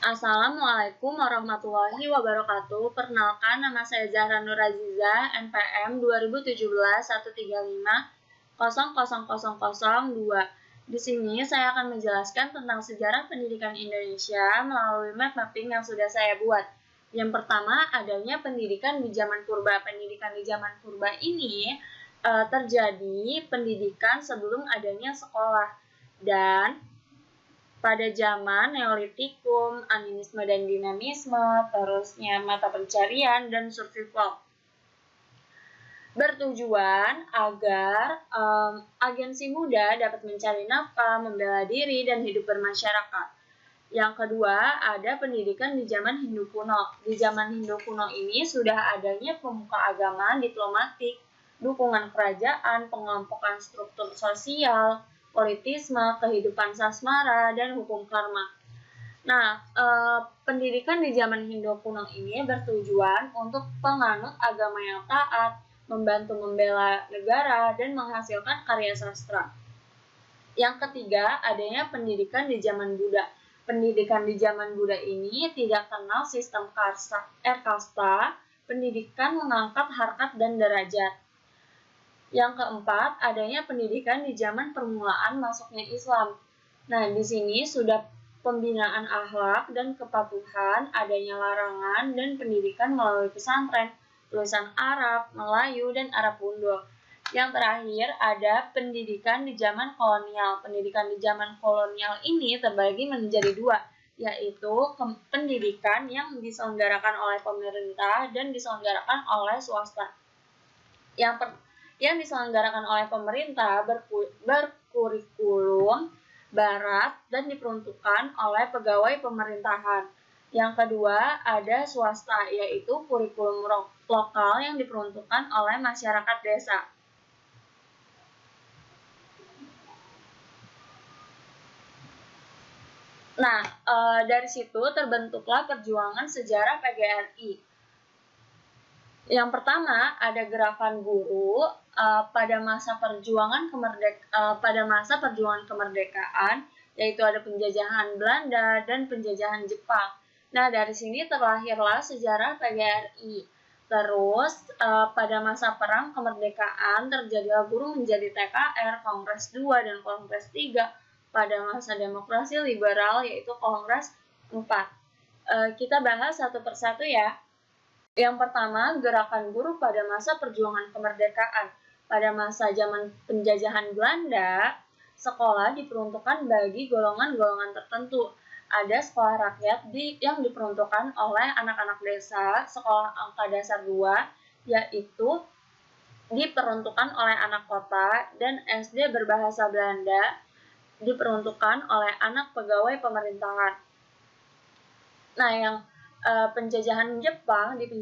Assalamualaikum warahmatullahi wabarakatuh. Perkenalkan, nama saya Zahra Nur Aziza, NPM 2017-135-00002. Di sini saya akan menjelaskan tentang sejarah pendidikan Indonesia melalui map mapping yang sudah saya buat. Yang pertama, adanya pendidikan di zaman purba. Pendidikan di zaman purba ini terjadi pendidikan sebelum adanya sekolah. Dan pada zaman Neolitikum, animisme dan dinamisme, terusnya mata pencarian dan survival. Bertujuan agar agensi muda dapat mencari nafkah, membela diri, dan hidup bermasyarakat. Yang kedua, ada pendidikan di zaman Hindu kuno. Di zaman Hindu kuno ini sudah adanya pemuka agama, diplomatik, dukungan kerajaan, pengelompokan struktur sosial, politisme, kehidupan sasmara, dan hukum karma. Nah, pendidikan di zaman Hindu kuno ini bertujuan untuk penganut agama yang taat, membantu membela negara, dan menghasilkan karya sastra. Yang ketiga, adanya pendidikan di zaman Buddha. Pendidikan di zaman Buddha ini tidak kenal sistem kasta, pendidikan mengangkat harkat dan derajat. Yang keempat, adanya pendidikan di zaman permulaan masuknya Islam. Nah, di sini sudah pembinaan akhlak dan kepatuhan, adanya larangan dan pendidikan melalui pesantren, tulisan Arab, Melayu, dan Arab Bundo. Yang terakhir, ada pendidikan di zaman kolonial. Pendidikan di zaman kolonial ini terbagi menjadi dua, yaitu pendidikan yang diselenggarakan oleh pemerintah dan diselenggarakan oleh swasta. Yang diselenggarakan oleh pemerintah berkurikulum barat dan diperuntukkan oleh pegawai pemerintahan. Yang kedua, ada swasta, yaitu kurikulum lokal yang diperuntukkan oleh masyarakat desa. Nah, dari situ terbentuklah perjuangan sejarah PGRI. Yang pertama, ada gerakan buruh pada masa perjuangan kemerdekaan, yaitu ada penjajahan Belanda dan penjajahan Jepang. Nah, dari sini terlahirlah sejarah PGRI. Terus, pada masa perang kemerdekaan terjadilah buruh menjadi TKR, Kongres 2 dan Kongres 3. Pada masa demokrasi liberal, yaitu Kongres 4. Kita bahas satu persatu ya. Yang pertama, gerakan buruh pada masa perjuangan kemerdekaan. Pada masa zaman penjajahan Belanda, sekolah diperuntukkan bagi golongan-golongan tertentu. Ada sekolah rakyat yang diperuntukkan oleh anak-anak desa, sekolah angka dasar 2, yaitu diperuntukkan oleh anak kota, dan SD berbahasa Belanda diperuntukkan oleh anak pegawai pemerintahan. Nah, yang penjajahan Jepang itu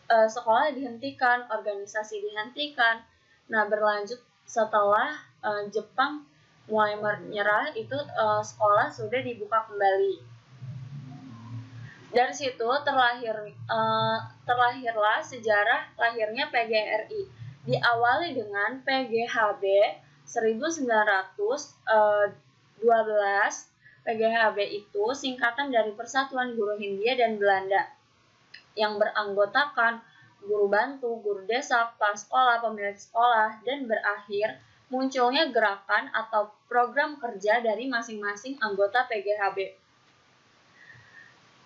sekolah dihentikan, organisasi dihentikan. Nah, berlanjut setelah Jepang mulai menyerah, itu sekolah sudah dibuka kembali. Dari situ terlahirlah sejarah lahirnya PGRI. Diawali dengan PGHB 1912. PGHB itu singkatan dari Persatuan Guru Hindia dan Belanda yang beranggotakan guru bantu, guru desa, kepala sekolah, pemilik sekolah, dan berakhir munculnya gerakan atau program kerja dari masing-masing anggota PGHB.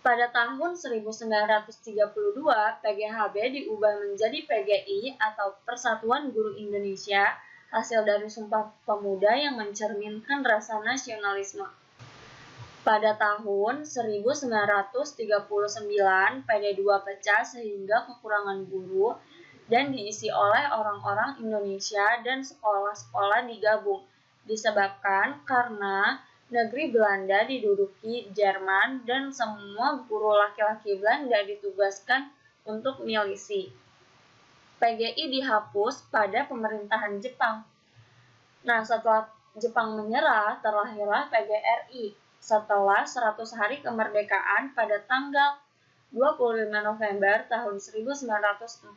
Pada tahun 1932, PGHB diubah menjadi PGI atau Persatuan Guru Indonesia, hasil dari Sumpah Pemuda yang mencerminkan rasa nasionalisme. Pada tahun 1939, PD2 pecah sehingga kekurangan guru dan diisi oleh orang-orang Indonesia dan sekolah-sekolah digabung, disebabkan karena negeri Belanda diduduki Jerman dan semua guru laki-laki Belanda ditugaskan untuk milisi. PGI dihapus pada pemerintahan Jepang. Nah, setelah Jepang menyerah, terlahirlah PGRI. Setelah 100 hari kemerdekaan pada tanggal 25 November tahun 1945.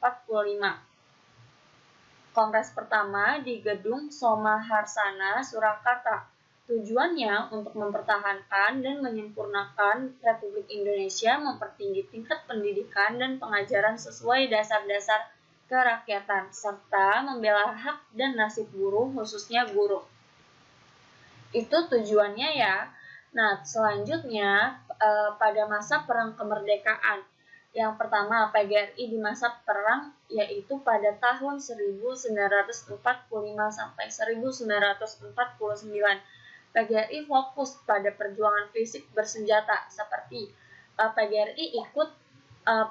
Kongres pertama di Gedung Somaharsana, Surakarta. Tujuannya untuk mempertahankan dan menyempurnakan Republik Indonesia, mempertinggi tingkat pendidikan dan pengajaran sesuai dasar-dasar kerakyatan, serta membela hak dan nasib buruh, khususnya guru. Itu tujuannya ya. Nah, selanjutnya pada masa Perang Kemerdekaan. Yang pertama, PGRI di masa perang yaitu pada tahun 1945 sampai 1949. PGRI fokus pada perjuangan fisik bersenjata seperti PGRI ikut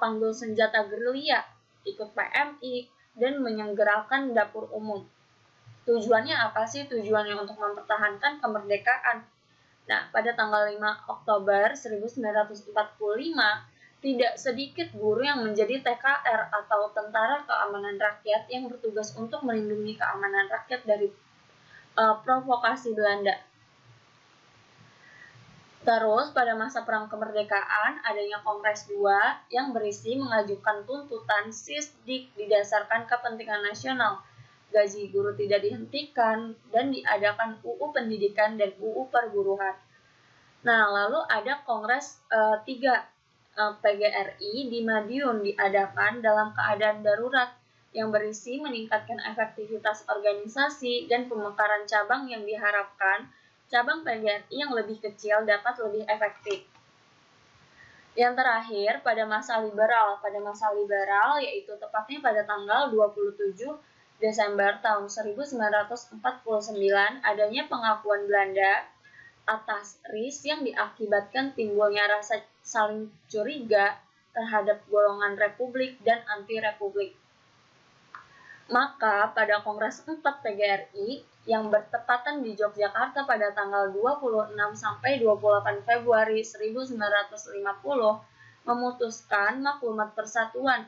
panggul senjata gerilya, ikut PMI, dan menyelenggarakan dapur umum. Tujuannya apa sih? Tujuannya untuk mempertahankan kemerdekaan. Nah, pada tanggal 5 Oktober 1945, tidak sedikit guru yang menjadi TKR atau Tentara Keamanan Rakyat yang bertugas untuk melindungi keamanan rakyat dari provokasi Belanda. Terus, pada masa Perang Kemerdekaan, adanya Kongres 2 yang berisi mengajukan tuntutan SISDIK didasarkan kepentingan nasional, gaji guru tidak dihentikan, dan diadakan UU Pendidikan dan UU Perguruan. Nah, lalu ada Kongres 3 PGRI di Madiun diadakan dalam keadaan darurat yang berisi meningkatkan efektivitas organisasi dan pemekaran cabang yang diharapkan cabang PGRI yang lebih kecil dapat lebih efektif. Yang terakhir, pada masa liberal. Pada masa liberal, yaitu tepatnya pada tanggal 27 Desember tahun 1949, adanya pengakuan Belanda atas RIS yang diakibatkan timbulnya rasa saling curiga terhadap golongan republik dan anti-republik. Maka pada Kongres 4 PGRI yang bertepatan di Yogyakarta pada tanggal 26 sampai 28 Februari 1950 memutuskan maklumat persatuan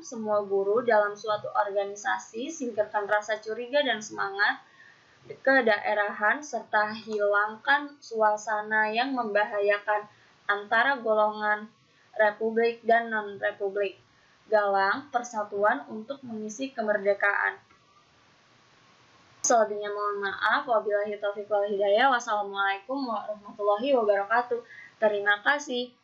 semua guru dalam suatu organisasi, singkirkan rasa curiga dan semangat kedaerahan, serta hilangkan suasana yang membahayakan antara golongan republik dan non-republik. Galang persatuan untuk mengisi kemerdekaan. Selebihnya mohon maaf. Wabillahi taufiq wal hidayah. Wassalamualaikum warahmatullahi wabarakatuh. Terima kasih.